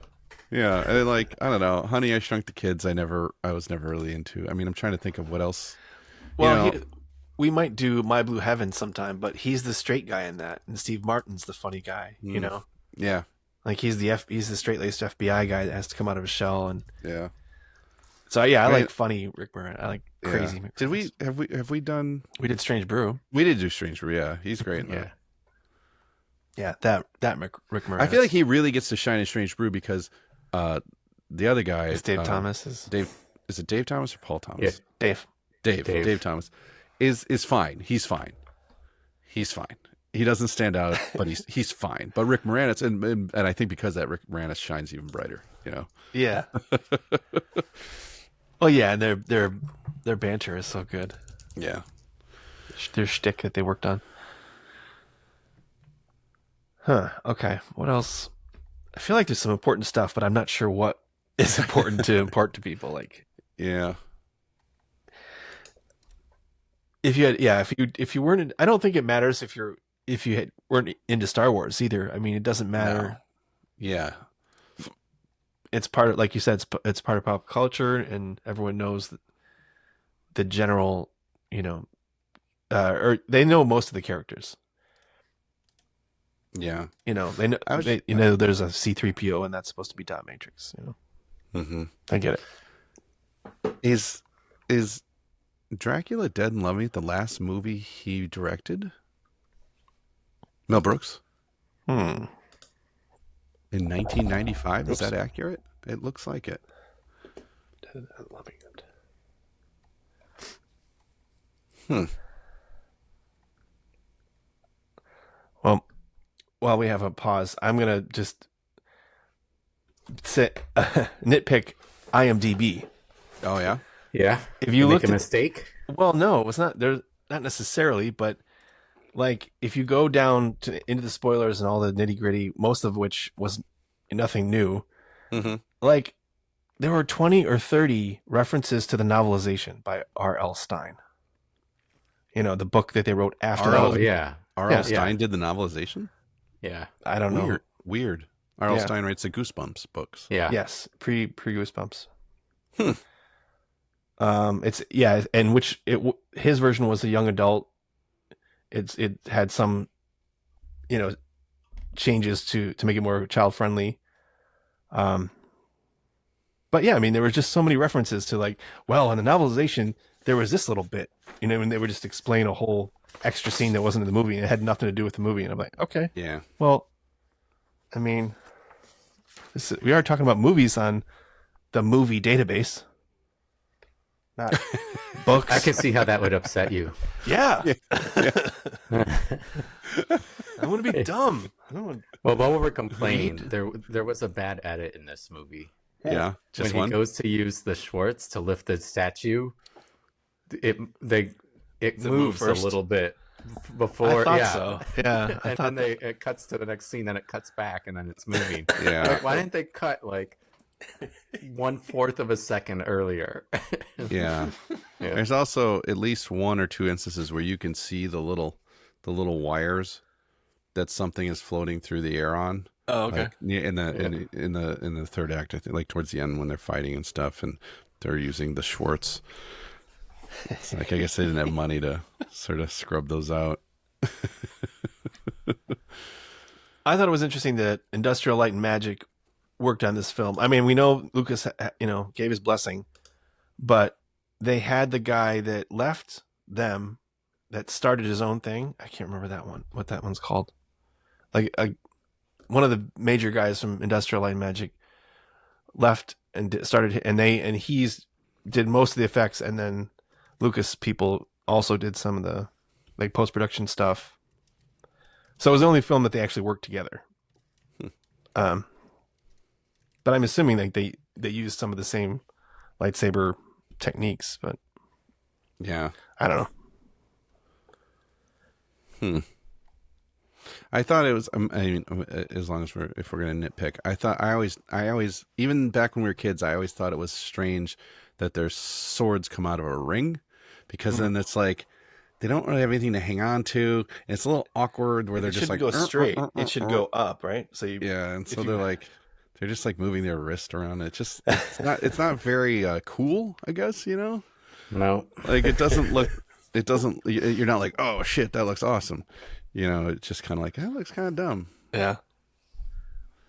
S1: yeah, and like I don't know, Honey, I Shrunk the Kids. I was never really into. I mean, I'm trying to think of what else.
S10: Well, we might do My Blue Heaven sometime, but he's the straight guy in that, and Steve Martin's the funny guy. You know?
S1: Yeah.
S10: Like he's the straight-laced FBI guy that has to come out of his shell, and
S1: yeah.
S10: So yeah, I like funny Rick Moranis. I like crazy.
S1: Yeah. Did have we done?
S10: We did Strange Brew.
S1: We did do Strange Brew. Yeah, he's great. In that.
S10: Yeah, that Rick Moranis.
S1: I feel like he really gets to shine in Strange Brew because the other guy
S10: is Dave Thomas. Is
S1: it Dave Thomas or Paul Thomas?
S10: Yeah,
S1: Dave Thomas is fine. He's fine. He doesn't stand out, but he's fine. But Rick Moranis and I think because that Rick Moranis shines even brighter. You know.
S10: Yeah. Oh yeah, and their banter is so good.
S1: Yeah.
S10: Their shtick that they worked on. Huh. Okay. What else? I feel like there's some important stuff, but I'm not sure what is important to impart to people. Like,
S1: yeah.
S10: If you weren't, I don't think it matters if you weren't into Star Wars either. I mean, it doesn't matter.
S1: No. Yeah.
S10: It's part of, like you said, it's part of pop culture, and everyone knows the general, you know, or they know most of the characters.
S1: Yeah,
S10: you know, they know. There's a C-3PO, and that's supposed to be Dot Matrix. You know, I get it.
S1: Is Dracula Dead and Loving It the last movie he directed? Mel Brooks. In 1995, is that accurate? It looks like it.
S10: Dead and Loving It. Well, while we have a pause, I'm gonna just nitpick IMDb.
S1: Oh yeah,
S2: yeah.
S10: If you
S2: make a mistake,
S10: well, no, it's not. There's not necessarily, but like if you go down into the spoilers and all the nitty gritty, most of which was nothing new. Like there were 20 or 30 references to the novelization by R.L. Stine. You know, the book that they wrote after.
S1: R.L. Stine did the novelization.
S2: Yeah,
S10: I don't know.
S1: Weird. R.L. Stine writes the Goosebumps books.
S2: Yeah.
S10: Yes, pre Goosebumps. It's and his version was a young adult. It had some, changes to make it more child friendly. But yeah, I mean, there were just so many references to in the novelization there was this little bit, and they would just explain a whole extra scene that wasn't in the movie and it had nothing to do with the movie, and I'm like, okay,
S1: Yeah.
S10: well, I mean, we are talking about movies on the movie database, not books.
S2: I can see how that would upset you.
S10: Yeah. I want to be dumb.
S2: Well, while we're complaining, there was a bad edit in this movie.
S1: Yeah, just
S2: when
S1: one.
S2: he goes to use the Schwartz to lift the statue, it moves a little bit before.
S10: I thought so. Yeah,
S2: and then it cuts to the next scene, then it cuts back, and then it's moving.
S1: Yeah.
S2: Why didn't they cut 1/4 of a second earlier?
S1: Yeah. There's also at least one or two instances where you can see the little wires that something is floating through the air on.
S10: Oh, okay.
S1: In the third act, I think, towards the end when they're fighting and stuff, and they're using the Schwartz. It's I guess they didn't have money to sort of scrub those out.
S10: I thought it was interesting that Industrial Light and Magic worked on this film. I mean, we know Lucas, gave his blessing, but they had the guy that left them that started his own thing. I can't remember that one. What that one's called? One of the major guys from Industrial Light and Magic left and started, and he's did most of the effects, and then Lucas people also did some of the post-production stuff. So it was the only film that they actually worked together. But I'm assuming they used some of the same lightsaber techniques, but
S1: yeah,
S10: I don't know.
S1: I thought it was. I mean, as long as if we're gonna nitpick, I always, even back when we were kids, I always thought it was strange that their swords come out of a ring, because then it's they don't really have anything to hang on to. And it's a little awkward where they're just
S10: go straight. It should go up, right? So
S1: and so they're just moving their wrist around. It's not very cool, I guess.
S2: No,
S1: it doesn't look. It doesn't. You're not like, oh shit, that looks awesome. It's just kind of that looks kind of dumb.
S10: Yeah.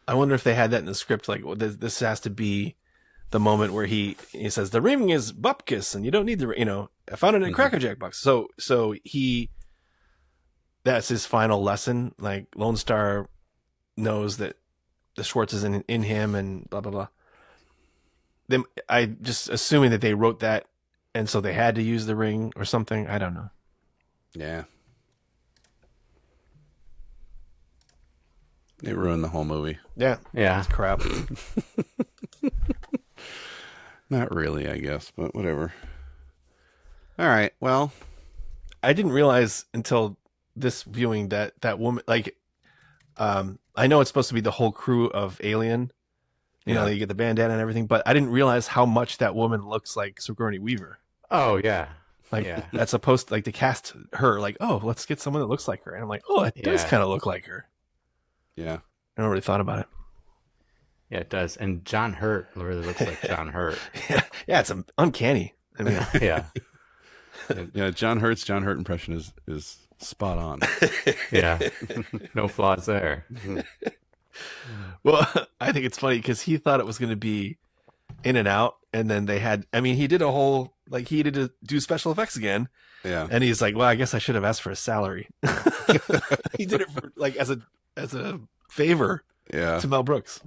S10: I wonder if they had that in the script. This has to be the moment where he says the ring is bupkis and you don't need the, I found it in a Cracker Jack box. So that's his final lesson. Lone Star knows that the Schwartz is in him and blah, blah, blah. Then I just assuming that they wrote that. And so they had to use the ring or something. I don't know.
S1: Yeah. It ruined the whole movie.
S10: Yeah. It's crap.
S1: Not really, I guess, but whatever. All right. Well,
S10: I didn't realize until this viewing that woman, I know it's supposed to be the whole crew of Alien. You know, you get the bandana and everything, but I didn't realize how much that woman looks like Sigourney Weaver.
S2: Oh, yeah.
S10: That's supposed to cast her let's get someone that looks like her. And I'm like, oh, it does kind of look like her.
S1: Yeah.
S10: I never really thought about it.
S2: Yeah, it does. And John Hurt really looks like John Hurt.
S10: Yeah, it's uncanny. I mean,
S2: yeah.
S1: Yeah, John Hurt impression is spot on.
S2: Yeah. No flaws there.
S10: Well, I think it's funny because he thought it was going to be in and out, and then he did a whole he did to do special effects again.
S1: Yeah.
S10: And he's like, well, I guess I should have asked for a salary. He did it for, as a favor to Mel Brooks.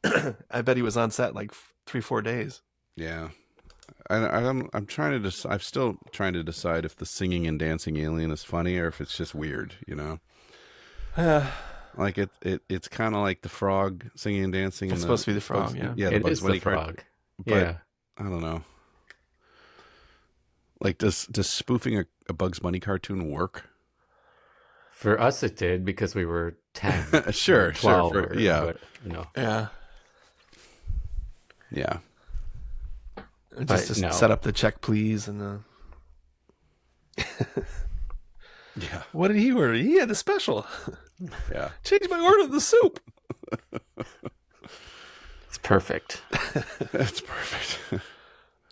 S10: I bet he was on set 3-4 days.
S1: Yeah. I'm still trying to decide if the singing and dancing alien is funny or if it's just weird, it's kind of like the frog singing and dancing.
S10: It's supposed to be the frog,
S1: yeah.
S2: It is the frog.
S1: But I don't know. Does spoofing a Bugs Bunny cartoon work?
S2: For us, it did because we were 10.
S1: Sure,
S2: 12
S1: sure. Yeah.
S10: Yeah.
S1: Yeah.
S10: Just set up the check, please, and the.
S1: Yeah.
S10: What did he order? He had the special.
S1: Yeah.
S10: Change my order to the soup.
S2: It's perfect.
S1: That's perfect.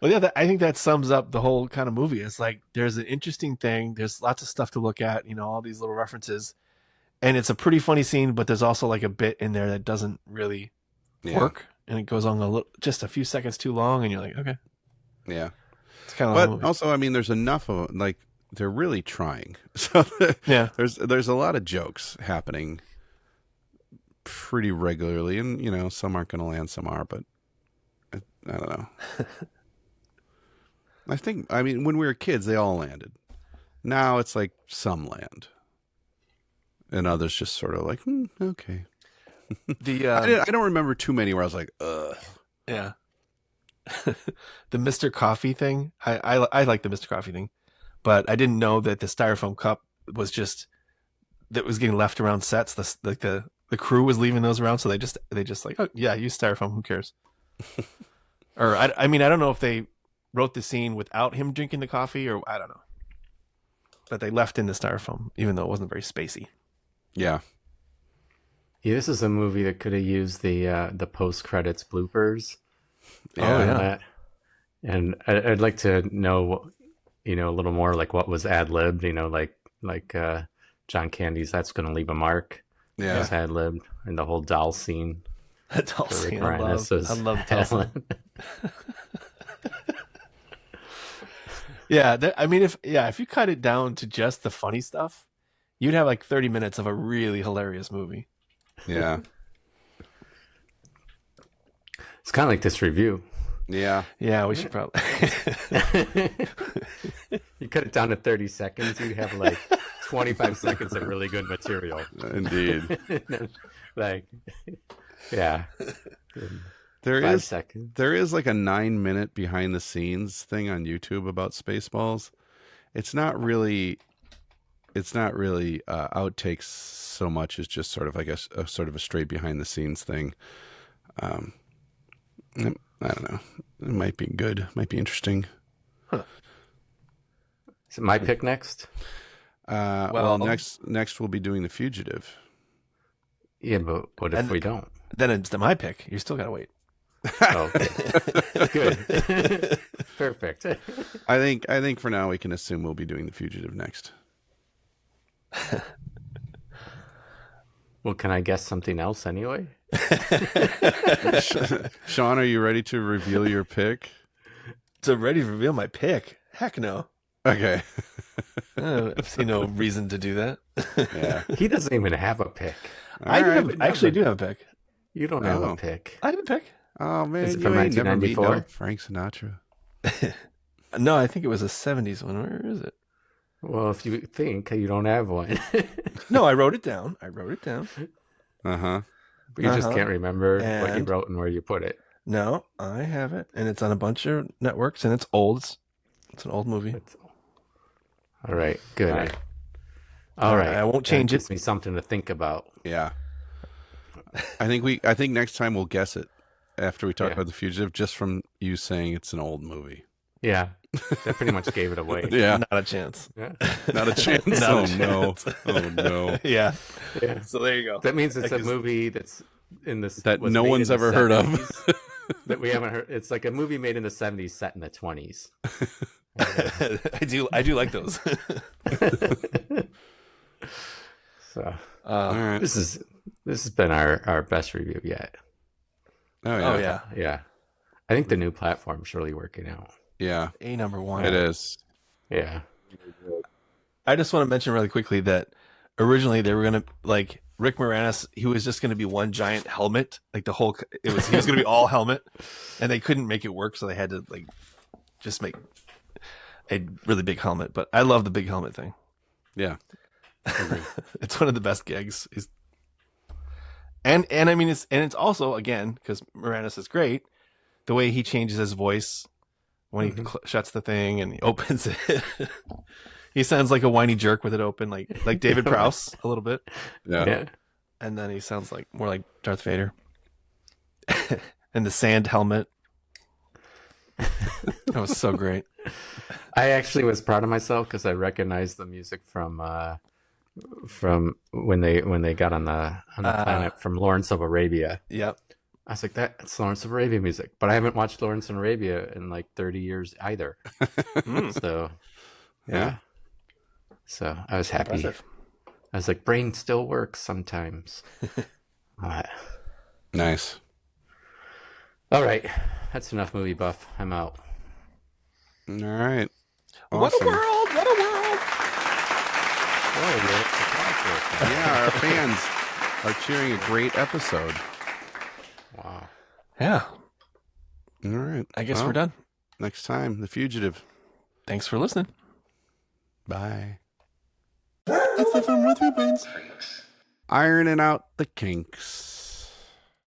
S10: Well, yeah, I think that sums up the whole kind of movie. It's like there's an interesting thing. There's lots of stuff to look at, all these little references. And it's a pretty funny scene, but there's also like a bit in there that doesn't really work. And it goes on just a few seconds too long. And you're like, okay.
S1: Yeah.
S10: It's kind of
S1: But also, I mean, there's enough of like they're really trying. So
S10: yeah,
S1: there's a lot of jokes happening pretty regularly. And, some aren't going to land, some are. But I don't know. I mean, when we were kids, they all landed. Now it's like some land. And others just sort of like, okay. I don't remember too many where I was like, ugh.
S10: Yeah. The Mr. Coffee thing. I like the Mr. Coffee thing. But I didn't know that the styrofoam cup was just that was getting left around sets. The crew was leaving those around, so they just like, oh yeah, use styrofoam, who cares? Or I mean, I don't know if they wrote the scene without him drinking the coffee, or I don't know. But they left in the styrofoam, even though it wasn't very spacey.
S1: Yeah.
S2: Yeah, this is a movie that could have used the post credits bloopers.
S1: Yeah.
S2: And I'd like to know, a little more like what was ad libbed. Like John Candy's "That's Gonna Leave a Mark."
S1: Yeah,
S2: was ad libbed, and the whole doll scene.
S10: The doll scene. I love doll scene. Yeah, I mean, if you cut it down to just the funny stuff, you'd have like 30 minutes of a really hilarious movie.
S1: Yeah.
S2: It's kind of like this review.
S1: Yeah.
S10: Yeah, we should probably.
S2: You cut it down to 30 seconds, you have like 25 seconds of really good material.
S1: Indeed.
S2: Yeah.
S1: There
S2: 5
S1: is
S2: seconds.
S1: There is like a 9-minute behind the scenes thing on YouTube about Spaceballs. It's not really outtakes so much as just sort of, I guess, a sort of a straight behind the scenes thing. I don't know. It might be good. Might be interesting.
S2: Huh. Is it my pick next?
S1: Well, next we'll be doing The Fugitive.
S2: Yeah, but what if we don't?
S10: Then it's my pick. You still gotta wait.
S2: Oh, okay. Good. Perfect.
S1: I think for now we can assume we'll be doing The Fugitive next.
S2: Well, can I guess something else anyway?
S1: Sean, are you ready to reveal your pick?
S10: Ready to reveal my pick? Heck no.
S1: Okay.
S10: I see no reason to do that.
S1: Yeah.
S2: He doesn't even have a pick.
S10: I actually do have a pick.
S2: You don't have a pick.
S10: I have a pick.
S1: Oh man,
S2: is it from 1994?
S1: Frank Sinatra.
S10: No, I think it was a 70s one. Where is it?
S2: Well, if you think you don't have one.
S10: No, I wrote it down.
S1: Uh-huh.
S2: But you just can't remember what you wrote and where you put it.
S10: No, I have it. And it's on a bunch of networks, and it's old. It's an old movie.
S2: All right, good. All right.
S10: I won't change it.
S2: Gives me something to think about.
S1: Yeah. I think next time we'll guess it after we talk about The Fugitive, just from you saying it's an old movie.
S2: Yeah. That pretty much gave it away.
S1: Yeah.
S10: Not a chance.
S2: Yeah.
S1: Not a chance.
S10: No.
S1: Oh no.
S10: Yeah.
S2: Yeah.
S10: So there you go.
S2: That means it's a movie that's in this
S1: that no one's ever heard of.
S2: That we haven't heard. It's like a movie made in the 70s set in the 20s.
S10: I do like those.
S2: So
S1: all right.
S2: This has been our best review yet.
S1: Oh yeah.
S2: Yeah. I think the new platform's really working out.
S1: Yeah.
S10: Number one.
S1: It is.
S2: Yeah.
S10: I just want to mention really quickly that originally they were gonna like Rick Moranis. He was just gonna be one giant helmet, like he was gonna be all helmet, and they couldn't make it work, so they had to like just make a really big helmet. But I love the big helmet thing.
S1: Yeah.
S10: It's one of the best gigs. And I mean it's also, again, because Moranis is great, the way he changes his voice when he shuts the thing and he opens it. He sounds like a whiny jerk with it open, like David Prowse a little bit.
S1: Yeah.
S10: And then he sounds more like Darth Vader. And the sand helmet. That was so great.
S2: I actually was proud of myself because I recognized the music from when they got on the planet from Lawrence of Arabia.
S10: Yep.
S2: I was like, that's Lawrence of Arabia music, but I haven't watched Lawrence of Arabia in like 30 years either. So, yeah. So I was happy.
S10: Impressive.
S2: I was like, brain still works sometimes. All right.
S1: Nice.
S2: All right. That's enough movie buff. I'm out.
S1: All right.
S10: What a
S1: Awesome.
S10: world! What a world!
S2: Oh,
S1: Yeah, our fans are cheering a great episode.
S2: wow.
S10: Yeah.
S1: All right.
S10: I guess
S1: Well,
S10: we're done.
S1: Next time, The Fugitive.
S10: Thanks for listening.
S1: Bye. It's the Fun with Your Brains. Ironing out the kinks.